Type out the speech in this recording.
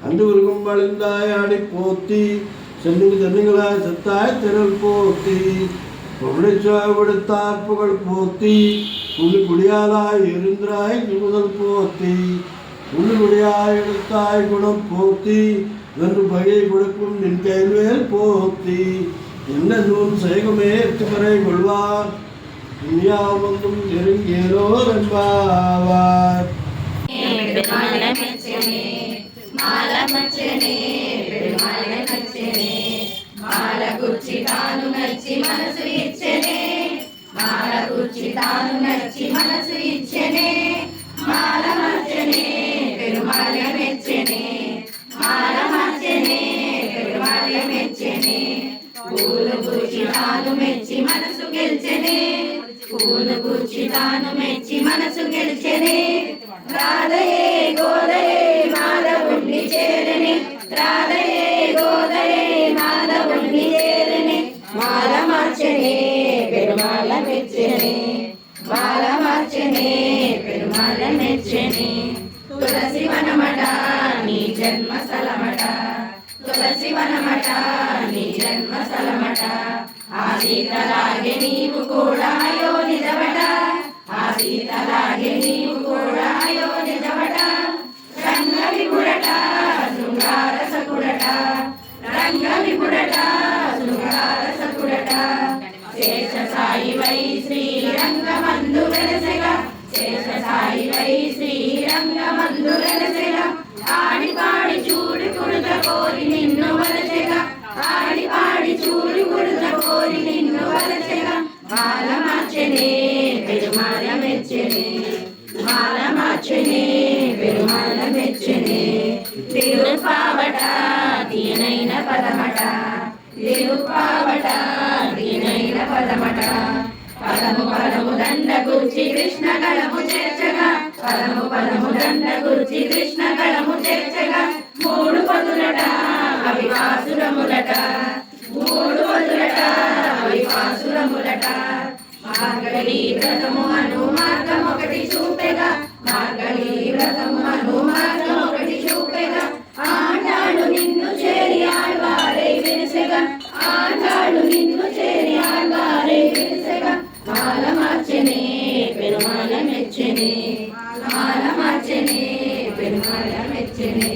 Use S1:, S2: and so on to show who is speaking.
S1: அன்று உருகும் வழிந்தாய் ஆடி போத்தி சென்னுக்கு தென்னுங்களாய் செத்தாய் திரள் போத்தி பொருளைச்சாய் விடுத்தார் புகழ் போத்தி புள்ளி குடியாலாய் இருந்திராய் முதல் போத்தி புள்ளி குடியாய் எடுத்தாய் குணம் போத்தி வென்று பகையை கொடுக்கும் நின் கைவேல் போத்தி என்ன நூல் செய்குமே எத்துமறை கொள்வார் இந்தியா வந்தும் நெருங்கியலோர் என்பாவார்.
S2: పూలు గుచ్చి తాను మెచ్చి మనసు గెలిచెనే పూలు గుచ్చి తాను మెచ్చి మనసు గెలిచెనే రాధయే గోదయే మాధవుణ్ణి చేరనే రాధయే గోదయే మాధవుణ్ణి చేరనే మాల మార్చనే పెరుమాల మెచ్చనే మాల మార్చనే పెరుమాల మెచ్చనే తులసి వనమట నీ జన్మ స్థలమట తులసి వనమట నీ జన్మ స్థలమట ఆ సీతలాగే నీవు కూడా అయోనిజవట ఆ సీతలాగే నీవు కూడా అయోనిజవట రంగ విపుడట శృంగార సకుడట రంగ విపుడట శృంగార సకుడట శేష సాయి వై శ్రీరంగమందు వెలసెగా శేష సాయి వై శ్రీరంగమందు వెలసెగా ఆడి పాడి చూడి కుడుత కోరి నిన్ను వలసెగా ఆడి పాడి చూడి కుడుత కోరి నిన్ను వలసెగా మాల మార్చెనే పెరుమాల మెచ్చనే మాల మార్చెనే పెరుమాల మెచ్చనే తిరుపావట దీనైన పదమట తిరుపావట దీనైన పదమట పదము పదము దండ గుర్చి కృష్ణ గళము చేర్చగా పదము పదము దండ గుర్చి కృష్ణ గళము చేర్చగా మూడు పదులట అవివాసురములట మూడు పదులట అవివాసురములట మార్గళి వ్రతము అను మార్గం ఒకటి చూపెగా మార్గళి వ్రతము అను మార్గం ఒకటి చూపెగా ఆటాడు నిన్ను చేరి ఆళ్వారై వెలిసెగా ఆటాడు నిన్ను చేరి ఆళ్వారై వెలిసెగా మాల మార్చెనే పెరుమాల మెచ్చనే మాల మార్చెనే పెరుమాల మెచ్చనే